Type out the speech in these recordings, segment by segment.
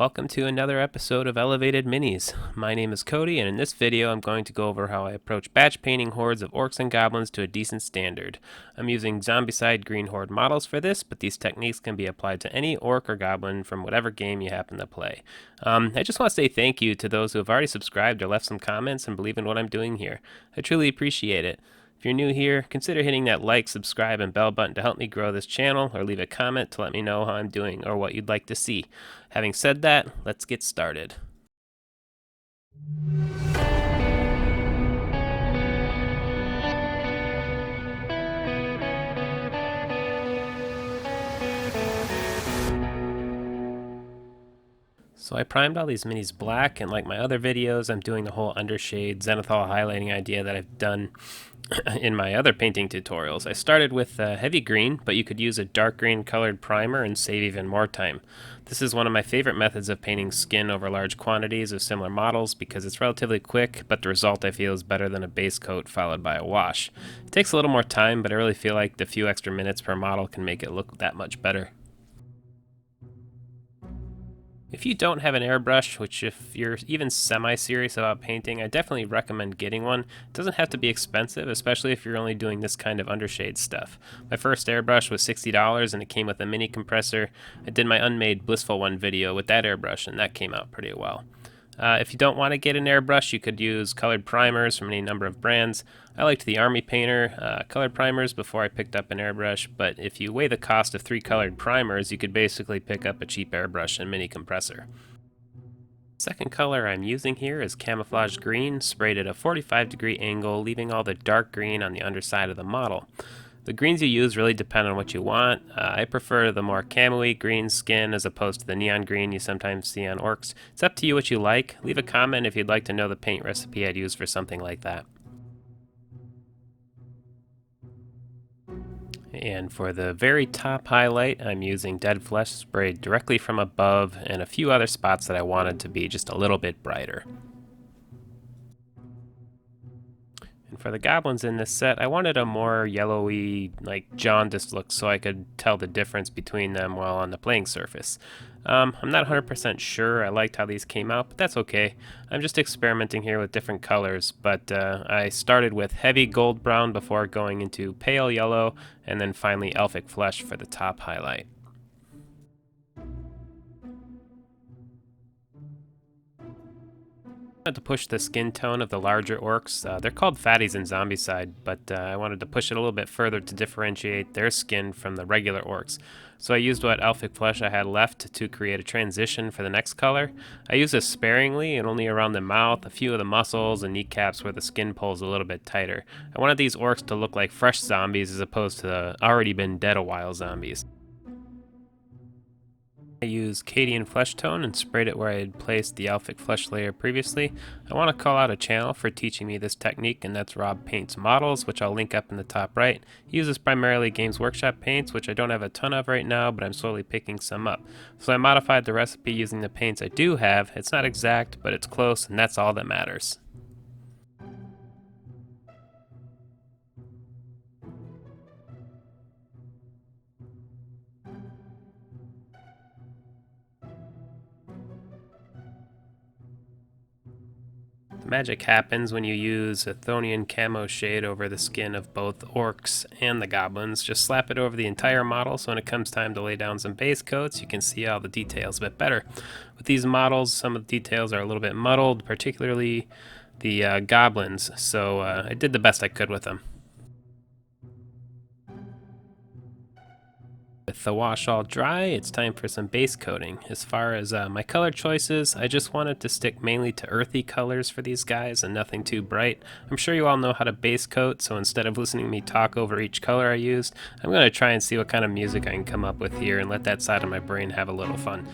Welcome to another episode of Elevated Minis. My name is Cody, and in this video I'm going to go over how I approach batch painting hordes of Orcs and Goblins to a decent standard. I'm using Zombicide Green Horde models for this, but these techniques can be applied to any Orc or Goblin from whatever game you happen to play. I just want to say thank you to those who have already subscribed or left some comments and believe in what I'm doing here. I truly appreciate it. If you're new here, consider hitting that like, subscribe, and bell button to help me grow this channel, or leave a comment to let me know how I'm doing or what you'd like to see. Having said that, let's get started. So I primed all these minis black, and like my other videos, I'm doing the whole undershade zenithal highlighting idea that I've done in my other painting tutorials. I started with heavy green, but you could use a dark green colored primer and save even more time. This is one of my favorite methods of painting skin over large quantities of similar models because it's relatively quick, but the result I feel is better than a base coat followed by a wash. It takes a little more time, but I really feel like the few extra minutes per model can make it look that much better. If you don't have an airbrush, which if you're even semi-serious about painting, I definitely recommend getting one. It doesn't have to be expensive, especially if you're only doing this kind of undershade stuff. My first airbrush was $60 and it came with a mini compressor. I did my unmade Blissful One video with that airbrush and that came out pretty well. If you don't want to get an airbrush, you could use colored primers from any number of brands. I liked the Army Painter colored primers before I picked up an airbrush, but if you weigh the cost of 3 colored primers, you could basically pick up a cheap airbrush and mini compressor. Second color I'm using here is Camouflage Green, sprayed at a 45-degree angle, leaving all the dark green on the underside of the model. The greens you use really depend on what you want. I prefer the more camo-y green skin as opposed to the neon green you sometimes see on orcs. It's up to you what you like. Leave a comment if you'd like to know the paint recipe I'd use for something like that. And for the very top highlight, I'm using Dead Flesh sprayed directly from above and a few other spots that I wanted to be just a little bit brighter. And for the goblins in this set, I wanted a more yellowy, like jaundiced look so I could tell the difference between them while on the playing surface. I'm not 100% sure I liked how these came out, but that's okay. I'm just experimenting here with different colors, but I started with heavy gold brown before going into pale yellow, and then finally Elfic Flesh for the top highlight. I wanted to push the skin tone of the larger orcs. They're called fatties in Zombicide, but I wanted to push it a little bit further to differentiate their skin from the regular orcs. So I used what Elfic Flesh I had left to create a transition for the next color. I used this sparingly and only around the mouth, a few of the muscles and kneecaps where the skin pulls a little bit tighter. I wanted these orcs to look like fresh zombies as opposed to the already been dead a while zombies. I used Cadian Fleshtone and sprayed it where I had placed the Elfic Flesh layer previously. I want to call out a channel for teaching me this technique, and that's Rob Paints Models, which I'll link up in the top right. He uses primarily Games Workshop paints, which I don't have a ton of right now, but I'm slowly picking some up. So I modified the recipe using the paints I do have. It's not exact, but it's close, and that's all that matters. The magic happens when you use Athonian Camoshade over the skin of both orcs and the goblins. Just slap it over the entire model so when it comes time to lay down some base coats, you can see all the details a bit better. With these models, some of the details are a little bit muddled, particularly the goblins, so I did the best I could with them. With the wash all dry, it's time for some base coating. As far as my color choices, I just wanted to stick mainly to earthy colors for these guys and nothing too bright. I'm sure you all know how to base coat, so instead of listening to me talk over each color I used, I'm going to try and see what kind of music I can come up with here and let that side of my brain have a little fun.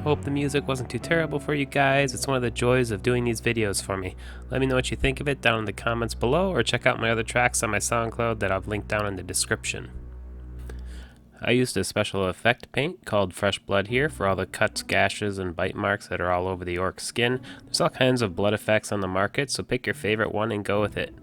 Hope the music wasn't too terrible for you guys. It's one of the joys of doing these videos for me. Let me know what you think of it down in the comments below, or check out my other tracks on my SoundCloud that I've linked down in the description. I used a special effect paint called Fresh Blood here for all the cuts, gashes, and bite marks that are all over the orc skin. There's all kinds of blood effects on the market, so pick your favorite one and go with it.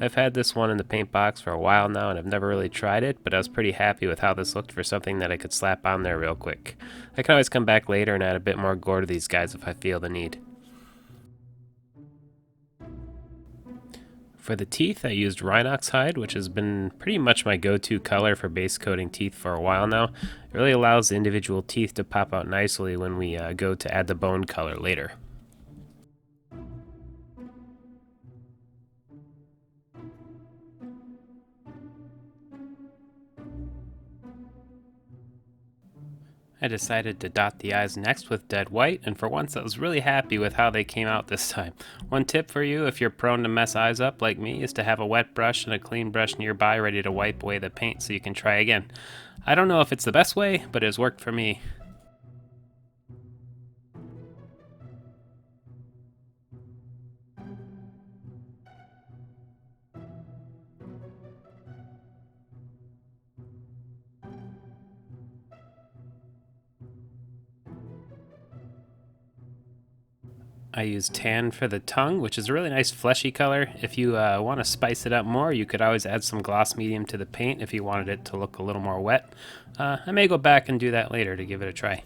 I've had this one in the paint box for a while now and I've never really tried it, but I was pretty happy with how this looked for something that I could slap on there real quick. I can always come back later and add a bit more gore to these guys if I feel the need. For the teeth, I used Rhinox Hide, which has been pretty much my go-to color for base coating teeth for a while now. It really allows the individual teeth to pop out nicely when we go to add the bone color later. I decided to dot the eyes next with dead white, and for once I was really happy with how they came out this time. One tip for you if you're prone to mess eyes up like me is to have a wet brush and a clean brush nearby ready to wipe away the paint so you can try again. I don't know if it's the best way, but it has worked for me. I use tan for the tongue, which is a really nice fleshy color. If you want to spice it up more, you could always add some gloss medium to the paint if you wanted it to look a little more wet. I may go back and do that later to give it a try.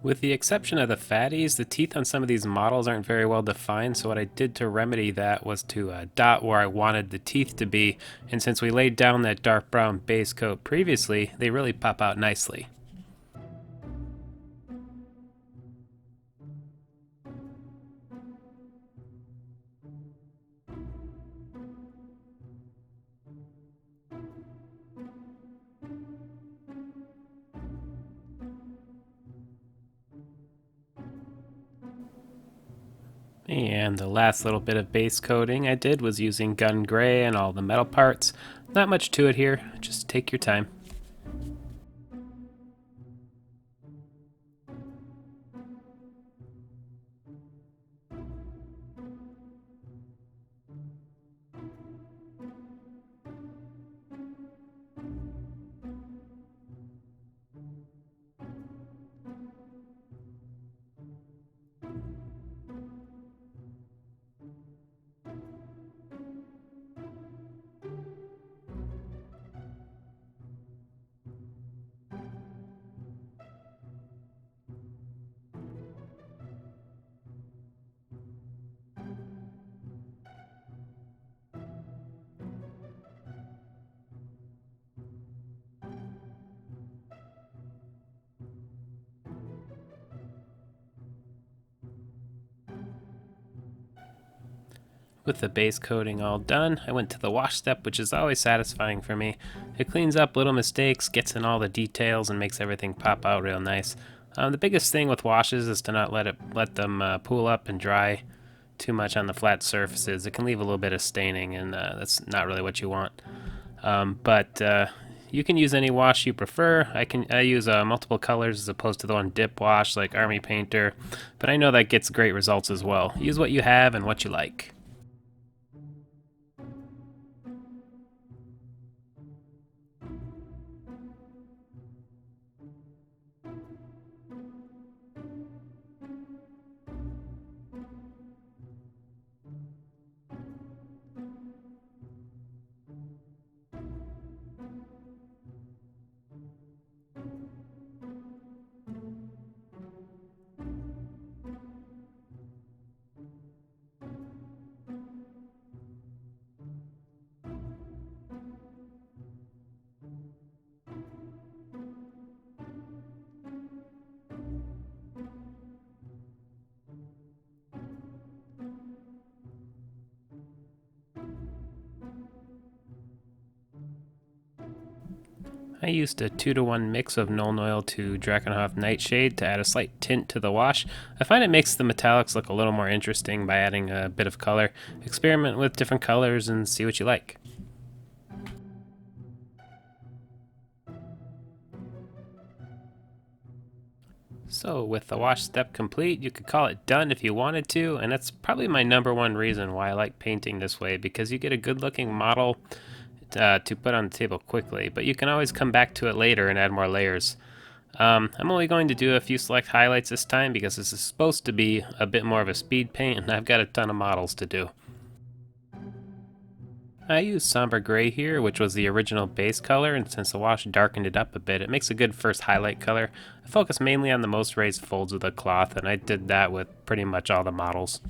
With the exception of the fatties, the teeth on some of these models aren't very well defined, so what I did to remedy that was to dot where I wanted the teeth to be, and since we laid down that dark brown base coat previously, they really pop out nicely. And the last little bit of base coating I did was using Gungrey and all the metal parts. Not much to it here, just take your time. With the base coating all done, I went to the wash step, which is always satisfying for me. It cleans up little mistakes, gets in all the details, and makes everything pop out real nice. The biggest thing with washes is to not let them pool up and dry too much on the flat surfaces. It can leave a little bit of staining, and that's not really what you want. But you can use any wash you prefer. I use multiple colors as opposed to the one dip wash like Army Painter, but I know that gets great results as well. Use what you have and what you like. I used a 2-to-1 mix of Nuln Oil to Drakenhof Nightshade to add a slight tint to the wash. I find it makes the metallics look a little more interesting by adding a bit of color. Experiment with different colors and see what you like. So with the wash step complete, you could call it done if you wanted to, and that's probably my #1 reason why I like painting this way, because you get a good looking model to put on the table quickly, but you can always come back to it later and add more layers. I'm only going to do a few select highlights this time because this is supposed to be a bit more of a speed paint and I've got a ton of models to do. I used Sombre Grey here, which was the original base color, and since the wash darkened it up a bit, it makes a good first highlight color. I focused mainly on the most raised folds of the cloth, and I did that with pretty much all the models.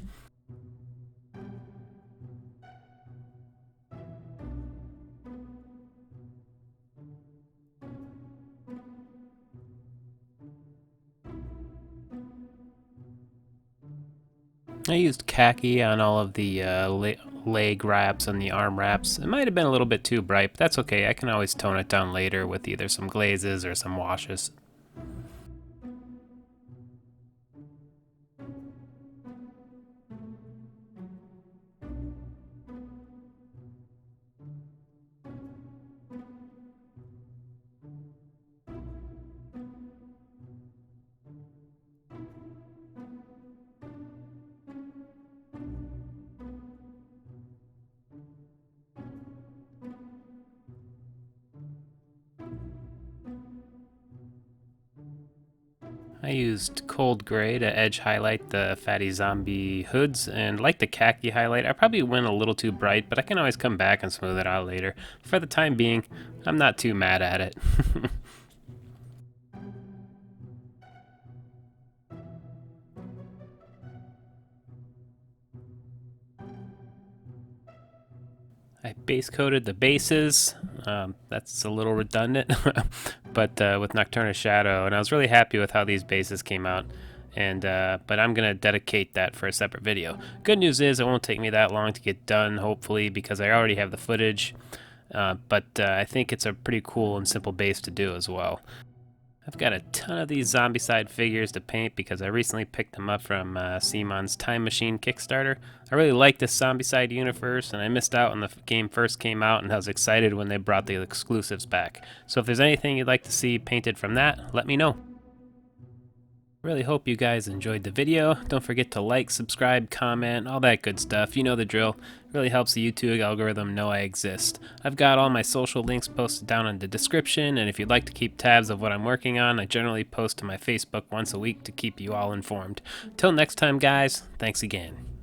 I used khaki on all of the leg wraps and the arm wraps. It might have been a little bit too bright, but that's okay. I can always tone it down later with either some glazes or some washes. I used cold gray to edge highlight the fatty zombie hoods, and like the khaki highlight, I probably went a little too bright, but I can always come back and smooth it out later. For the time being, I'm not too mad at it. I base coated the bases. That's a little redundant, but with Nocturna Shadow, and I was really happy with how these bases came out. And but I'm gonna dedicate that for a separate video. Good news is it won't take me that long to get done, hopefully, because I already have the footage. But I think it's a pretty cool and simple base to do as well. I've got a ton of these Zombicide figures to paint because I recently picked them up from Simon's Time Machine Kickstarter. I really like this Zombicide universe, and I missed out when the game first came out, and I was excited when they brought the exclusives back. So if there's anything you'd like to see painted from that, let me know. Really hope you guys enjoyed the video. Don't forget to like, subscribe, comment, all that good stuff. You know the drill. It really helps the YouTube algorithm know I exist. I've got all my social links posted down in the description, and if you'd like to keep tabs of what I'm working on, I generally post to my Facebook once a week to keep you all informed. Till next time, guys, thanks again.